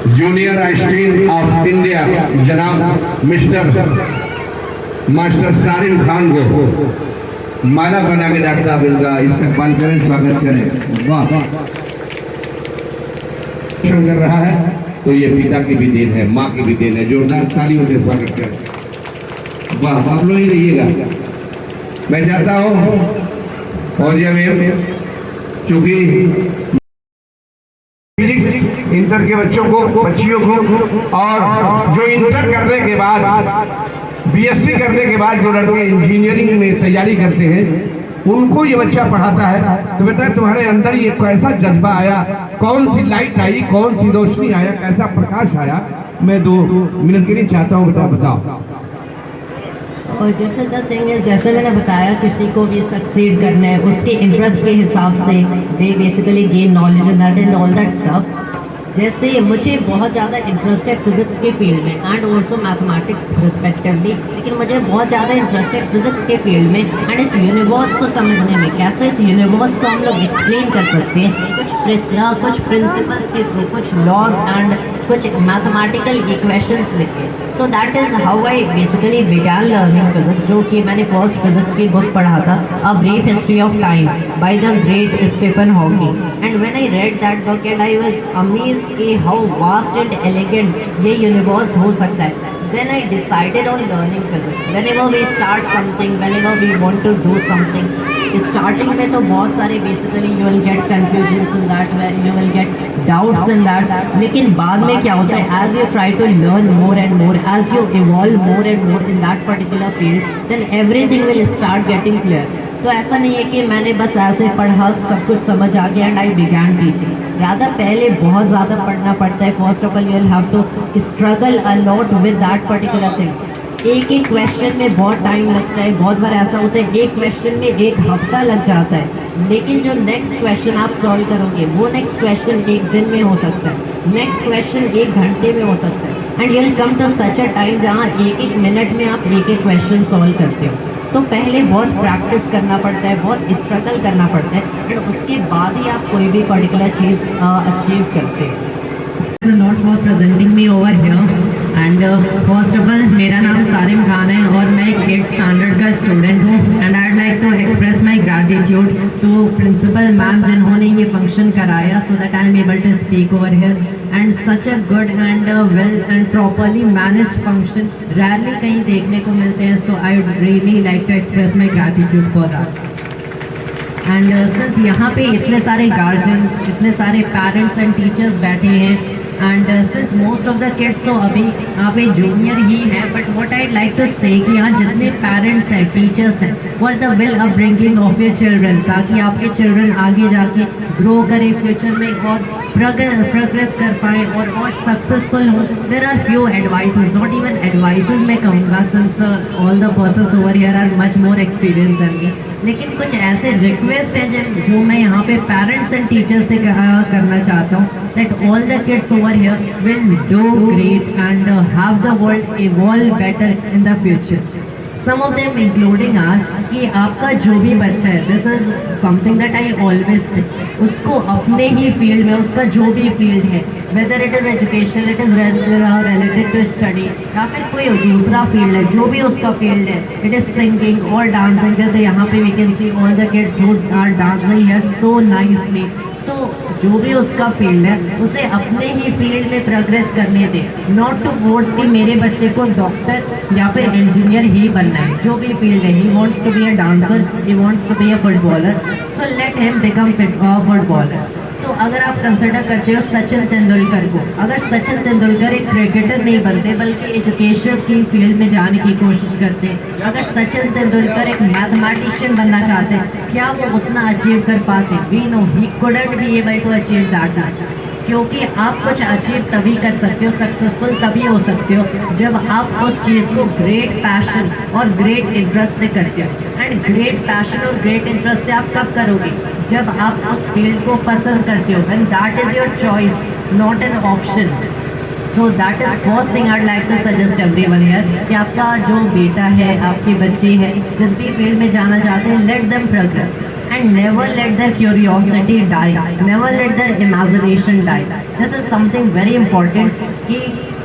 Junior Einstein of India जनाब master Sarim Khan को माला बना के डॉक्टर साहब इनका इस्तेमाल करें, स्वागत करें। वाह कर रहा है तो ये पिता की भी देन है, माँ की भी देन है। जोरदार तालियों से स्वागत करें। वाह, आप लोग ही रहिएगा। मैं चाहता हूँ और जब चूंकि इंटर के बच्चों को, बच्चियों को, और जो इंटर करने के बाद बीएससी करने के बाद जो लड़के इंजीनियरिंग में तैयारी करते हैं उनको ये बच्चा पढ़ाता है। तो बेटा तुम्हारे अंदर ये कैसा जज्बा आया, कौन सी लाइट आई, कौन सी रोशनी आया, कैसा प्रकाश आया, मैं 2 मिनट के लिए चाहता हूँ बेटा बताओ। और जैसे द थिंग इज, जैसे मैंने बताया, किसी को भी सक्सीड करना है उसके इंटरेस्ट के हिसाब से they basically gain knowledge in that and all that stuff. जैसे मुझे बहुत ज़्यादा इंटरेस्ट है फिजिक्स के फील्ड में एंड ऑल्सो मैथमेटिक्स रिस्पेक्टिवली, लेकिन मुझे बहुत ज़्यादा इंटरेस्ट है फिजिक्स के फील्ड में एंड इस यूनिवर्स को समझने में, कैसे इस यूनिवर्स को हम लोग एक्सप्लेन कर सकते हैं कुछ प्रिंसिपल्स के थ्रू, कुछ लॉज एंड कुछ मैथमेटिकल इक्वेशंस लिखे। So that is how I basically began learning physics, जो कि मैंने फर्स्ट फिजिक्स की बुक पढ़ा था, a brief history of time by the great Stephen Hawking. And when I read that book and I was amazed कि how vast and elegant ये universe हो सकता है। Then I decided on learning physics. Whenever we start something, whenever we want to do something, starting में तो बहुत सारे basically you will get confusions in that, you will get doubts in that. लेकिन बाद में क्या होता है, as you try to learn more and more, as you evolve more and more in that particular field, then everything will start getting clear. तो ऐसा नहीं है कि मैंने बस ऐसे पढ़ा सब कुछ समझ आ गया एंड आई बिगैन टीचिंग। ज़्यादा पहले बहुत ज़्यादा पढ़ना पड़ता है। First of all you will have to struggle a lot with that particular thing. एक एक क्वेश्चन में बहुत टाइम लगता है। बहुत बार ऐसा होता है एक क्वेश्चन में 1 हफ्ता लग जाता है, लेकिन जो नेक्स्ट क्वेश्चन आप सॉल्व करोगे वो नेक्स्ट क्वेश्चन 1 दिन में हो सकता है, नेक्स्ट क्वेश्चन 1 घंटे में हो सकता है and you will come to such a time जहाँ 1-1 मिनट में आप एक क्वेश्चन सॉल्व करते हो। तो पहले बहुत प्रैक्टिस करना पड़ता है, बहुत स्ट्रगल करना पड़ता है एंड उसके बाद ही आप कोई भी पर्टिकुलर चीज़ अचीव करते हैं। Not for presenting me over here and first of all मेरा नाम सारिम खान है और मैं 8th स्टैंडर्ड का स्टूडेंट हूँ and I like to express my gratitude to principal ma'am जिन्होंने ये फंक्शन कराया so that I am able to speak over here and such a good and well and properly managed function rarely कहीं देखने को मिलते हैं। So I would really like to express my gratitude for that. And since यहाँ पे इतने सारे guardians, इतने सारे पेरेंट्स एंड टीचर्स बैठे हैं and since most of the kids तो अभी यहाँ पे जूनियर ही हैं, but what I like to say कि यहाँ जितने पेरेंट्स हैं, टीचर्स हैं, for the well upbringing of your children, ताकि आपके चिल्ड्रन आगे जाके ग्रो करें फ्यूचर में और प्रोग्रेस कर पाएँ और सक्सेसफुल हो। There are few advices, not even advices मैं कहूँगा since all the persons over here are much more experience than me, लेकिन कुछ ऐसे रिक्वेस्ट हैं जो मैं यहाँ पे पेरेंट्स एंड टीचर्स से करना चाहता हूँ that all the kids over here will do great and have the world evolve better in the future. Some of them including are कि आपका जो भी बच्चा है, this is something that I always say, उसको अपने ही फील्ड में, उसका जो भी फील्ड है, whether it is education, it is related to study या फिर कोई दूसरा फील्ड है, जो भी उसका फील्ड है, it is singing or dancing, जैसे यहाँ पे we can see all the kids who are dancing here so nicely। तो जो भी उसका फील्ड है उसे अपने ही फील्ड में प्रोग्रेस करने दे, नॉट टू फोर्स कि मेरे बच्चे को डॉक्टर या फिर इंजीनियर ही बनना है। जो भी फील्ड है, he wants to be a dancer, he wants to be a footballer, so let him become footballer. तो अगर आप कंसिडर करते हो सचिन तेंदुलकर को, अगर सचिन तेंदुलकर एक क्रिकेटर नहीं बनते बल्कि एजुकेशन की फील्ड में जाने की कोशिश करते, अगर सचिन तेंदुलकर एक मैथमेटिशियन बनना चाहते, क्या वो उतना अचीव कर पाते? We know he couldn't be able to achieve that much, क्योंकि आप कुछ अचीव तभी कर सकते हो, सक्सेसफुल तभी हो सकते हो जब आप उस चीज़ को ग्रेट पैशन और ग्रेट इंटरेस्ट से करते हो। एंड ग्रेट पैशन और ग्रेट इंटरेस्ट से आप कब करोगे? जब आप उस फील्ड को पसंद करते हो, when that is your choice, not an option. So that is first thing I like to suggest everyone here कि आपका जो बेटा है, आपके बच्चे हैं, जिस भी फील्ड में जाना चाहते हैं, let them progress and never let their curiosity die, never let their imagination die. This is something very important कि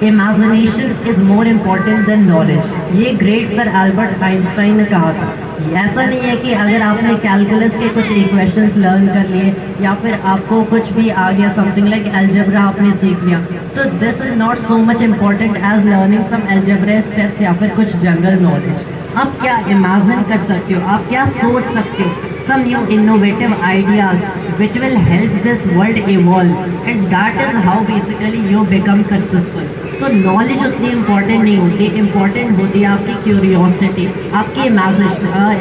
imagination is more important than knowledge. ये ग्रेट सर एल्बर्ट आइंस्टाइन ने कहा था। ऐसा नहीं है कि अगर आपने कैलकुलस के कुछ इक्वेशंस लर्न कर लिए या फिर आपको कुछ भी आ गया, समथिंग लाइक अलजेब्रा आपने सीख लिया, तो this is not so much important as learning some algebra steps या फिर कुछ जनरल नॉलेज। आप क्या इमेजिन कर सकते हो, आप क्या सोच सकते हो, some new innovative ideas which will help this world evolve, and that is how basically you become successful. तो नॉलेज उतनी इम्पॉर्टेंट नहीं होती, इम्पॉर्टेंट होती है आपकी क्यूरियोसिटी, आपकी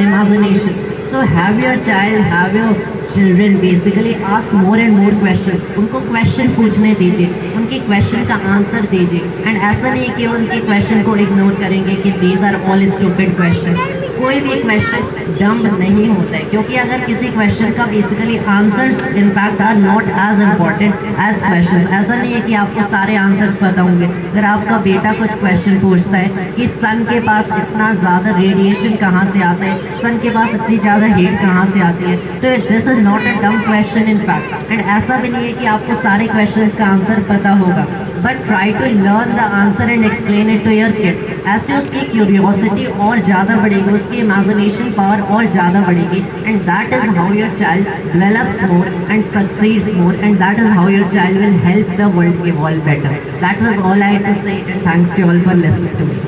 imagination. So have your child, have your children basically ask more and more questions, उनको question पूछने दीजिए, उनके क्वेश्चन का आंसर दीजिए। एंड ऐसा नहीं कि उनके क्वेश्चन को इग्नोर करेंगे कि these are all stupid question. कोई भी क्वेश्चन डम नहीं होता है, क्योंकि अगर किसी क्वेश्चन का basically answers in fact are not as important as questions. ऐसा नहीं है कि आपको सारे आंसर्स पता होंगे। अगर आपका बेटा कुछ क्वेश्चन पूछता है कि सन के पास इतना ज़्यादा रेडिएशन कहाँ से आता है, सन के पास इतनी ज़्यादा हीट कहाँ से आती है, तो दिस इज नॉट अ डम क्वेश्चन इनफैक्ट। एंड ऐसा भी नहीं है कि आपको सारे क्वेश्चन का आंसर पता होगा, but try to learn the answer and explain it to your kid. ऐसे उसकी क्यूरियोसिटी और ज़्यादा बढ़ेगी, उसकी इमेजिनेशन पावर और ज़्यादा बढ़ेगी, and that is how your child develops more and succeeds more, and that is how your child will help the world evolve better. That was all I had to say, and thanks to all for listening to me.